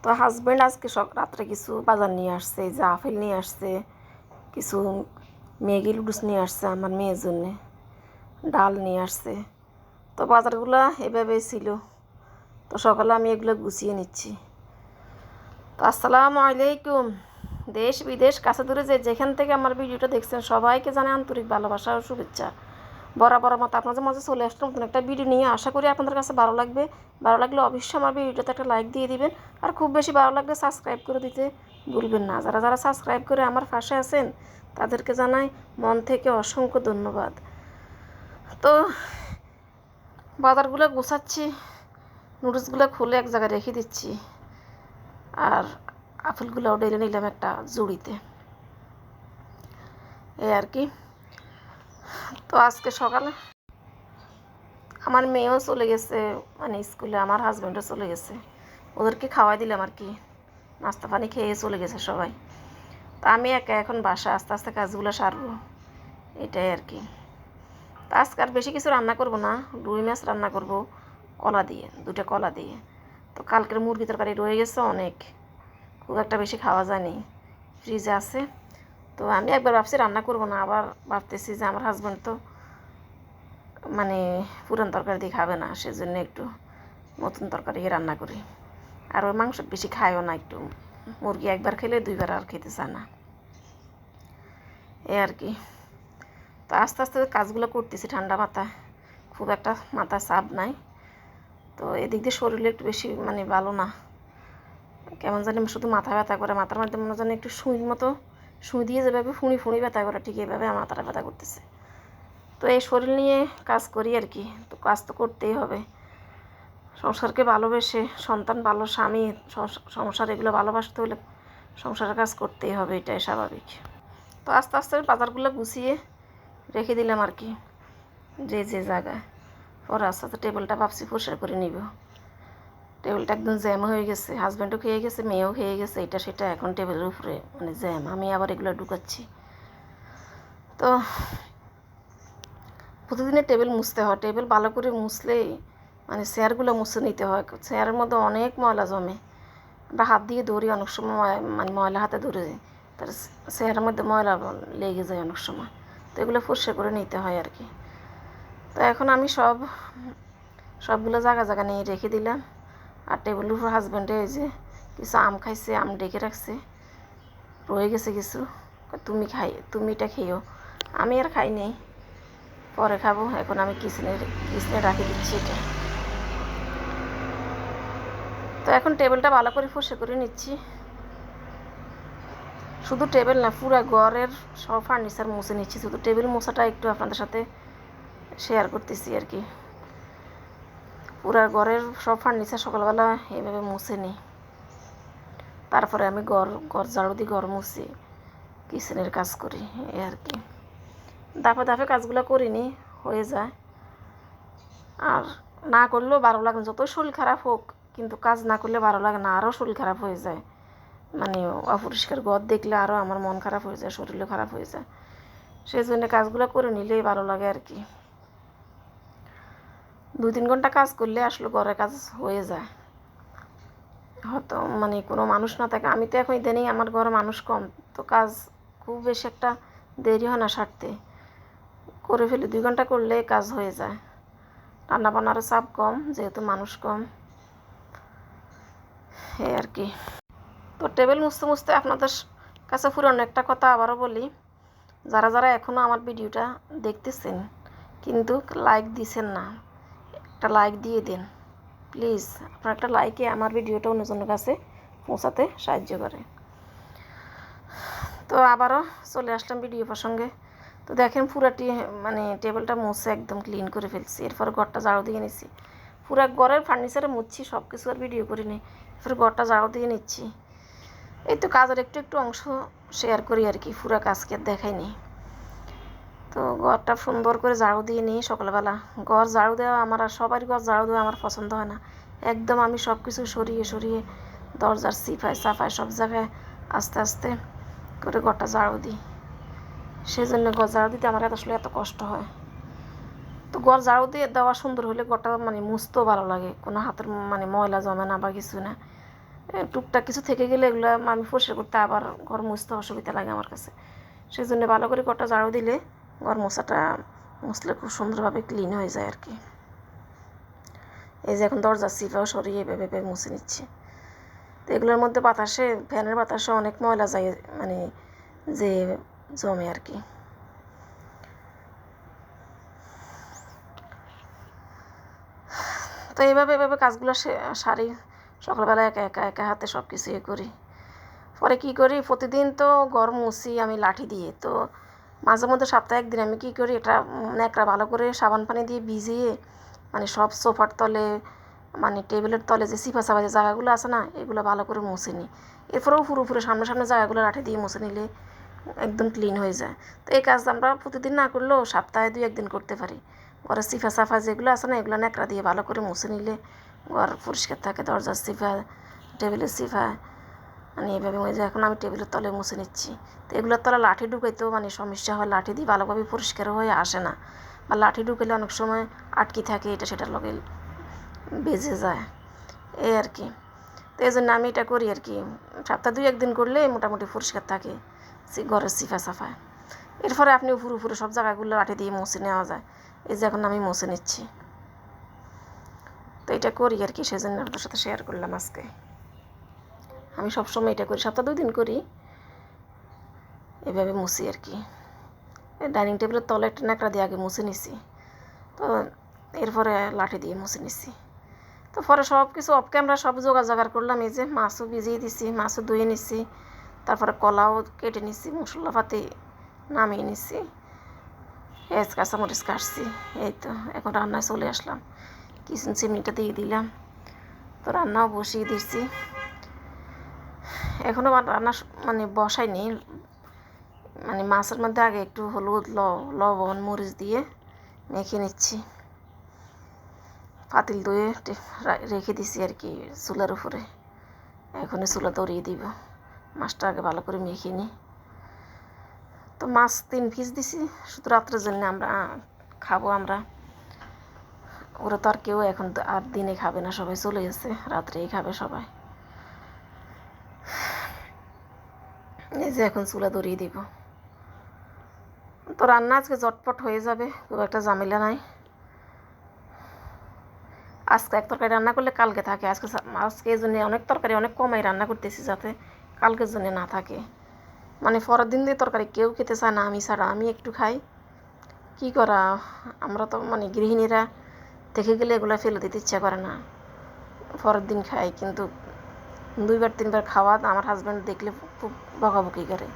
তো হাজব্যান্ড আজকে রাত্রে কিছু বাজার নিয়ে আসছে, এই যে আপেল নিয়ে আসছে, কিছু ম্যাগি লুডুস নিয়ে আসছে আমার মেয়ের জন্যে, ডাল নিয়ে আসছে। তো বাজারগুলো এভাবেই ছিল। তো সকালে আমি এগুলো গুছিয়ে নিচ্ছি। তো আসসালামু আলাইকুম। দেশ বিদেশ কাছে দূরে যেখান থেকে আমার ভিডিওটা দেখছেন সবাইকে জানাই আন্তরিক ভালোবাসা ও শুভেচ্ছা। বরাবর মতো আপনাদের মাঝে চলে আসলাম নতুন একটা ভিডিও নিয়ে। আশা করি আপনাদের কাছে ভালো লাগবে। ভালো লাগলে অবশ্যই আমার ভিডিওটাতে একটা লাইক দিয়ে দিবেন, আর খুব বেশি ভালো লাগলে সাবস্ক্রাইব করে দিতে ভুলবেন না। যারা যারা সাবস্ক্রাইব করে আমার পাশে আছেন তাদেরকে জানাই মন থেকে অসংখ্য ধন্যবাদ। তো বাজারগুলো গোছাচ্ছি, নুডলসগুলো খুলে এক জায়গায় রেখে দিচ্ছি, আর আপেলগুলোও ডেলে নিলাম একটা জুড়িতে, এই আর কি। তো আজকে সকালে আমার মেয়েও চলে গেছে, মানে স্কুলে, আমার হাজব্যান্ডও চলে গেছে, ওদেরকে খাওয়াই দিলাম আর কি, নাস্তা পানি খেয়ে চলে গেছে সবাই। তা আমি একা এখন বাসা আস্তে আস্তে কাজগুলো সারবো, এটাই আর কি। তা আজকে আর বেশি কিছু রান্না করব না, রুই মাছ রান্না করব কলা দিয়ে, দুটো কলা দিয়ে। তো কালকের মুরগি তরকারি রয়ে গেছে অনেক, খুব একটা বেশি খাওয়া যায়নি, ফ্রিজে আছে। তো আমি একবার ভাবছি রান্না করব না, আবার ভাবতেছি যে আমার হাজব্যান্ড তো মানে পুরান তরকারি দিয়ে খাবে না, সেজন্য একটু নতুন তরকারি রান্না করি। আর ওই মাংস বেশি খায়ও না, একটু মুরগি একবার খেলে দুইবার আর খেতে চায় না, এই আর কি। তো আস্তে আস্তে কাজগুলো করতেছি ঠান্ডা মাথায়, খুব একটা মাথায় চাপ নাই। তো এদিক দিয়ে শরীরে একটু বেশি মানে ভালো না, কেমন জানি শুধু মাথা ব্যথা করে, মাথার মধ্যে মনে জানি একটু সুইর মতো, সুই দিয়ে যেভাবে ফুঁড়ি ফুঁড়ি ব্যথা করে ঠিক এইভাবে আমার মাথাটা ব্যথা করতেছে। তো এই শরীর নিয়ে কাজ করি আর কি, তো কাজ তো করতেই হবে। সংসারকে ভালোবেসে, সন্তান ভালো, স্বামী, সংসার এগুলো ভালোবাসতে হলে সংসারের কাজ করতেই হবে, এটাই স্বাভাবিক। তো আস্তে আস্তে বাজারগুলো গুছিয়ে রেখে দিলাম আর কি, যে জায়গায়। পরে আস্তে আস্তে টেবিলটা ভাবছি পরিষ্কার করে নিব। টেবিলটা একদম জ্যাম হয়ে গেছে, হাজব্যান্ডও খেয়ে গেছে, মেয়েও খেয়ে গেছে, এটা সেটা এখন টেবিলের উপরে মানে জ্যাম, আমি আবার এগুলো ঢুকাচ্ছি। তো প্রতিদিনের টেবিল মুছতে হয়, টেবিল ভালো করে মুছলেই মানে চেয়ারগুলো মুছে নিতে হয়, চেয়ারের মধ্যে অনেক ময়লা জমে, আমরা হাত দিয়ে ধরি অনেক সময়, মানে ময়লা হাতে ধরে তার চেয়ারের মধ্যে ময়লা লেগে যায় অনেক সময়। তো এগুলো পরিষ্কার করে নিতে হয় আর কি। তো এখন আমি সবগুলো জায়গা জায়গা নিয়ে রেখে দিলাম। আর টেবিলের উপর হাজব্যান্ডে এই যে কিছু আম খাইছে, আম ডেকে রাখছে, রয়ে গেছে কিছু, তুমি এটা খেয়েও। আমি আর খাই নেই, পরে খাবো। এখন আমি কিচেনে রাখি দিচ্ছি এটা। তো এখন টেবিলটা ভালো করে পরিষ্কার করে নিচ্ছি, শুধু টেবিল না পুরো ঘরের সব ফার্নিচার মুছে নিচ্ছি, শুধু টেবিল মোছাটা একটু আপনাদের সাথে শেয়ার করতেছি আর কি। পুরো ঘরের সব ফার্নিচার সকালবেলা এইভাবে মুছে নিই, তারপরে আমি ঘর ঝাড়ু দিয়ে ঘর মুছি, কিচেনের কাজ করি, এই আর কি। ধাপে ধাপে কাজগুলো করিনি, হয়ে যায়। আর না করলেও ভালো লাগে না, যতই শরীর খারাপ হোক কিন্তু কাজ না করলে ভালো লাগে না, আরও শরীর খারাপ হয়ে যায়, মানে অপরিষ্কার ঘর দেখলে আরও আমার মন খারাপ হয়ে যায়, শরীরও খারাপ হয়ে যায়। সেই জন্য কাজগুলো করে নিলেই ভালো লাগে আর কি। 2-3 ঘন্টা কাজ করলে আসলে ঘরের কাজ হয়ে যায়, হয়তো মানে কোনো মানুষ না থাকে। আমি তো এখন ইদানিং আমার ঘরে মানুষ কম, তো কাজ খুব বেশি একটা দেরি হয় না সারতে, করে ফেলি 2 ঘন্টা করলে কাজ হয়ে যায়। রান্না বান্নারও চাপ কম যেহেতু মানুষ কম, এই আর কি। তো টেবিল মুছতে মুছতে আপনাদের কাছে পুরনো একটা কথা আবারও বলি, যারা যারা এখনও আমার ভিডিওটা দেখতেছেন কিন্তু লাইক দিছেন না, একটা লাইক দিয়ে দিন প্লিজ। আপনার একটা লাইকে আমার ভিডিওটা অন্যজনের কাছে পৌঁছাতে সাহায্য করে। তো আবারও চলে আসলাম ভিডিও প্রসঙ্গে। তো দেখেন পুরাটি মানে টেবিলটা মুছে একদম ক্লিন করে ফেলছি, এরপর ঘরটা ঝাড়ু দিয়ে নিচ্ছি, পুরো ঘরের ফার্নিচারে মুছছি, সব কিছু আর ভিডিও করিনি, এরপর ঘরটা ঝাড়ু দিয়ে নিচ্ছি। এই তো কাজের একটু একটু অংশ শেয়ার করি আর কি, পুরো কাজকে দেখাইনি। তো ঘরটা সুন্দর করে ঝাড়ু দিয়ে নিই সকালবেলা। ঘর ঝাড়ু দেওয়া আমার, আর সবারই ঘর ঝাড়ু দেওয়া আমার পছন্দ হয় না, একদম আমি সব কিছু সরিয়ে সরিয়ে দরজার সিফাই সাফাই সব জায়গায় আস্তে আস্তে করে ঘরটা ঝাড়ু দিই, সেই জন্য ঘর ঝাড়ু দিতে আমার আসলে এত কষ্ট হয়। তো ঘর ঝাড়ু দিয়ে দেওয়া সুন্দর হলে ঘরটা মানে মুছতেও ভালো লাগে, কোনো হাতের মানে ময়লা জমে না বা কিছু না, টুকটাক কিছু থেকে গেলে এগুলো আমি পরিষ্কার করতে আবার ঘর মুছতে অসুবিধা লাগে আমার কাছে। সেই জন্য ভালো করে কটা ঝাড়ু দিলে ঘর মোছাটা মুছলে খুব সুন্দরভাবে ক্লিন হয়ে যায় আর কি। এই যে এখন দরজার সিফাও সরিয়ে এভাবে মুছে নিচ্ছি। তো এগুলোর মধ্যে বাতাসে, ফ্যানের বাতাসে অনেক ময়লা যায়, মানে যে জমে আর কি। তো এভাবে কাজগুলো সারি, সকালবেলা একা হাতে সব কিছু করি। পরে কী করি, প্রতিদিন তো ঘর মুছি আমি লাঠি দিয়ে। তো মাঝে মধ্যে সপ্তাহে একদিন আমি কী করি, এটা ন্যাকড়া ভালো করে সাবান পানি দিয়ে ভিজিয়ে মানে সব সোফার তলে, মানে টেবিলের তলে যে সিফা সাফা যে জায়গাগুলো আছে না, এগুলো ভালো করে মুছে নিই। এরপরেও পুরোপুরি সামনে জায়গাগুলো লাঠি দিয়ে মুছে নিলে একদম ক্লিন হয়ে যায়। তো এই কাজ আমরা প্রতিদিন না করলেও সপ্তাহে 2-1 দিন করতে পারি। ঘরের সিফা সাফা যেগুলো আছে না, এগুলো ন্যাকড়া দিয়ে ভালো করে মুছে নিলে ঘর পরিষ্কার থাকে। দরজার সিফা, টেবিলের সিফা, মানে এইভাবে ওই যে এখন আমি টেবিলের তলে মুছে নিচ্ছি। তো এগুলোর তলে লাঠি ঢুকাইতেও মানে সমস্যা হয়, লাঠি দিয়ে ভালোভাবে পরিষ্কার হয়ে আসে না, বা লাঠি ঢুকাইলে অনেক সময় আটকে থাকে, এটা সেটার লগে বেজে যায়, এই আর কি। তো এই জন্য আমি এটা করি আর কি, সপ্তাহে 2-1 দিন করলে মোটামুটি পরিষ্কার থাকে ঘরের সিফা সাফা। এরপরে আপনি উপরে সব জায়গাগুলো লাঠি দিয়ে মুছে নেওয়া যায়। এই যে এখন আমি মুছে নিচ্ছি। তো এটা করি আর কি, সেই জন্য আপনার সাথে শেয়ার করলাম আজকে। আমি সবসময় এটা করি, সপ্তাহে 2 দিন করি, এভাবে মুছি আর কি। ডাইনিং টেবিলের তলে একটা ন্যাকড়া দিয়ে আগে মুছে নিছি, তো এরপরে লাঠি দিয়ে মুছে নিছি। তো পরে সব কিছু অফ ক্যামেরা সব জোগাড় করলাম। এই যে মাছও ভিজিয়ে দিছি, মাছও ধুয়ে নিছি, তারপরে কলাও কেটে নিছি, মশলাপাতি নামিয়ে নিছি, পেঁয়াজ কাঁচামরিচ কাটছি। এই তো এখন রান্নায় চলে আসলাম, কিচেন চিমনিটা দিয়ে দিলাম, তো রান্নাও বসিয়ে দিচ্ছি। এখনও রান্না মানে বসাইনি, মানে মাছের মধ্যে আগে একটু হলুদ, লবণ, মরিচ দিয়ে মেখে নিচ্ছি। পাতিল ধুয়ে রেখে দিছি আর কি চুলার উপরে, এখনই চুলা ধরিয়ে দিব। মাছটা আগে ভালো করে মেখে নিই। তো মাছ 3 পিস দিছি শুধু রাত্রের জন্য, আমরা খাবো আমরা। ওরা তো আর কেউ এখন আর দিনে খাবে না, সবাই চলে গেছে, রাত্রেই খাবে সবাই। এই যে এখন চুলা ধরিয়ে দিব। তো রান্না আজকে ঝটপট হয়ে যাবে, খুব একটা ঝামেলা নাই। আজকে এক তরকারি রান্না করলে কালকে থাকে, আজকে এই জন্য অনেক তরকারি অনেক কমাই রান্না করতেছি, যাতে কালকের জন্য না থাকে। মানে পরের দিন দিয়ে তরকারি কেউ খেতে চায় না, আমি ছাড়া। আমি একটু খাই, কি করা, আমরা তো মানে গৃহিণীরা দেখে গেলে এগুলো ফেলে দিতে ইচ্ছা করে না, পরের দিন খাই। কিন্তু 2-3 বার খাওয়া আমার হাজব্যান্ড দেখলে খুব বকাবকি করে,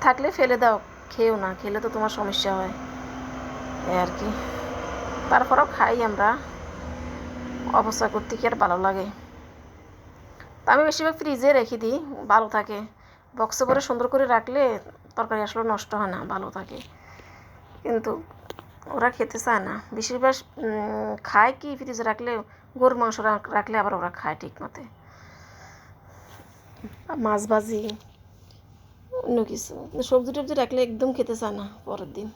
থাকলে ফেলে দাও, খেয়েও না, খেলে তো তোমার সমস্যা হয়, এই আর কি। তারপরেও খাই আমরা, অবস্থা করতে কি আর ভালো লাগে। তো আমি বেশিরভাগ ফ্রিজে রেখে দিই, ভালো থাকে। বক্সে করে সুন্দর করে রাখলে তরকারি আসলে নষ্ট হয় না, ভালো থাকে। কিন্তু ওরা খেতে চায় না, বেশিরভাগ খায় কি ফ্রিজে রাখলে, গরুর মাংস রাখলে আবার ওরা খায় ঠিক মতে, মাছ ভাজি, অন্য কিছু। সবজি টবজি রাখলে একদম খেতে চায় না পরের দিন।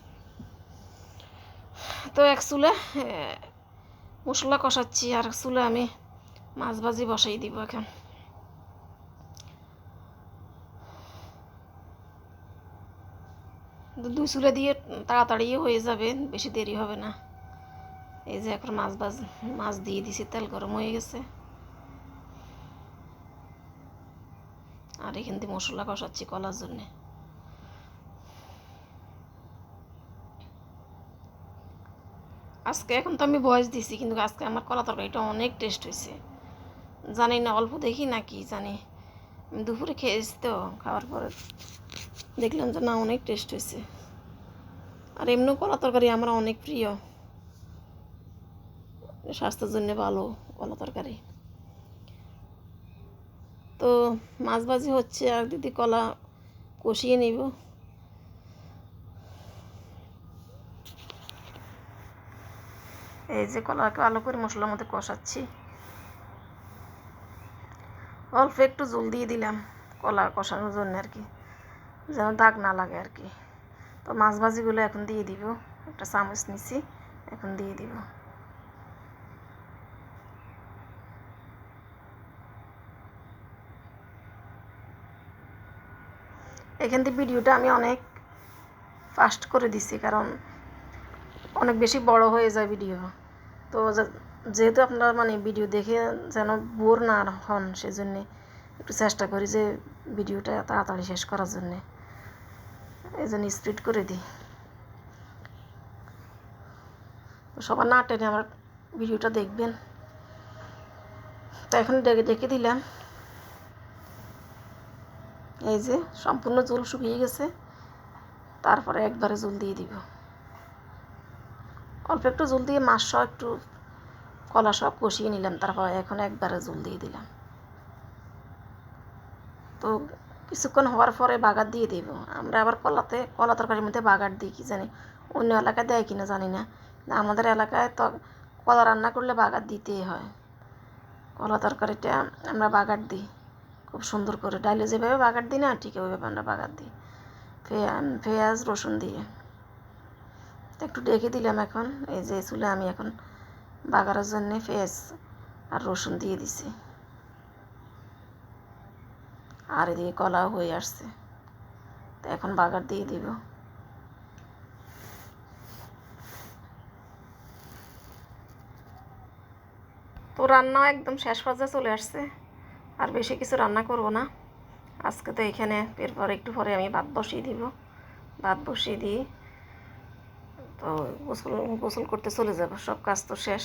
তো এক চুলে মশলা কষাচ্ছি, আর এক চুলে আমি মাছ ভাজি বসাই দিব এখন। দুই চুলে দিয়ে তাড়াতাড়িও হয়ে যাবে, বেশি দেরি হবে না। এই যে এখন মাছ দিয়ে দিছি, তেল গরম হয়ে গেছে, আর এখান থেকে মশলা কষাচ্ছি কলার জন্যে। আজকে এখন তো আমি ভয়েস দিছি, কিন্তু আজকে আমার কলা তরকারিটা অনেক টেস্ট হয়েছে। জানি না অল্প দেখি না কি জানি, আমি দুপুরে খেয়েছি, তো খাওয়ার পরে দেখলাম যে না, অনেক টেস্ট হয়েছে। আর এমনিও কলা তরকারি আমার অনেক প্রিয়, স্বাস্থ্যের জন্য ভালো কলা তরকারি। তো মাছ ভাজি হচ্ছে, আর দিদি কলা কষিয়ে নিব। এই যে কলাকে ভালো করে মশলার মধ্যে কষাচ্ছি, অল্প একটু জল দিয়ে দিলাম কলা কষানোর জন্য আর কি, যেন দাগ না লাগে আর কি। তো মাছ ভাজিগুলো এখন দিয়ে দিব, একটা চামচ নিছি, এখন দিয়ে দিব। এখান থেকে ভিডিওটা আমি অনেক ফাস্ট করে দিছি, কারণ অনেক বেশি বড় হয়ে যায় ভিডিও। তো যেহেতু আপনারা মানে ভিডিও দেখে যেন বোর না হন, সেজন্যে একটু চেষ্টা করি যে ভিডিওটা তাড়াতাড়ি শেষ করার জন্যে, এই জন্য স্পিড করে দিই। সবার না টেনে আমার ভিডিওটা দেখবেন। তো এখন ডেকে দিলাম, এই যে সম্পূর্ণ জল শুকিয়ে গেছে। তারপরে একবারে জল দিয়ে দিব, অল্প একটু জল দিয়ে মাছ সহ একটু কলা সব কষিয়ে নিলাম। তারপরে এখন একবারে জল দিয়ে দিলাম। তো কিছুক্ষণ হওয়ার পরে বাগার দিয়ে দেব। আমরা আবার কলা তরকারির মধ্যে বাগার দিই, কি জানি অন্য এলাকায় দেয় কিনা জানি না, আমাদের এলাকায় তো কলা রান্না করলে বাগার দিতেই হয়। কলা তরকারিটা আমরা বাগার দিই খুব সুন্দর করে, ডাইলে যেভাবে বাগার দিই না, ঠিক ওইভাবে আমরা বাগার দিই পেঁয়াজ রসুন দিয়ে। একটু ডেকে দিলাম। এখন এই যে চুলে আমি এখন বাগারের জন্যে পেঁয়াজ আর রসুন দিয়ে দিছি, আর এদিকে কলাও হয়ে আসছে। তো এখন বাগার দিয়ে দিব। তো রান্না একদম শেষ পর্যায়ে চলে আসছে, আর বেশি কিছু রান্না করব না আজকে। তো এখানে এরপর একটু পরে আমি ভাত বসিয়ে দিব। ভাত বসিয়ে দিয়ে তো গোসল করতে চলে যাব, সব কাজ তো শেষ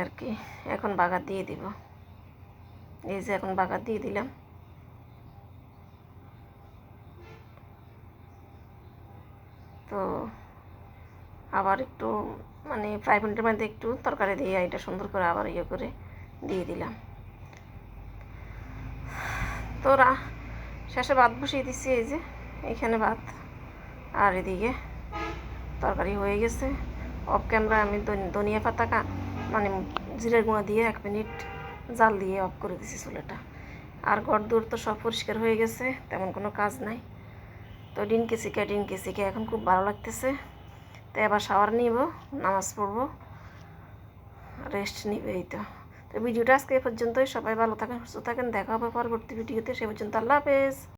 আর কি। এখন বাগার দিয়ে দিব, এই যে এখন বাগার দিয়ে দিলাম। তো আবার একটু মানে ফ্রাই প্যানের মধ্যে একটু তরকারি দিয়ে এটা সুন্দর করে আবার করে দিয়ে দিলাম। তো শেষে ভাত বসিয়ে দিচ্ছি, এই যে এইখানে ভাত, আর এদিকে তরকারি হয়ে গেছে। অফ ক্যামেরা আমি ধনিয়া পাতা মানে জিরের গুঁড়া দিয়ে 1 মিনিট জাল দিয়ে অফ করে দিছি চুলাটা। আর ঘর দূর তো সব পরিষ্কার হয়ে গেছে, তেমন কোনো কাজ নাই। তো ডিনকে শিখে এখন খুব ভালো লাগতেছে। তো এবার শাওয়ার নিব, নামাজ পড়বো, রেস্ট নিবে। এই তো ভিডিওটা আজকে এ পর্যন্তই। সবাই ভালো থাকেন, সুস্থ থাকেন, দেখা হবে পরবর্তী ভিডিওতে। সে পর্যন্ত আল্লাহ হাফেজ।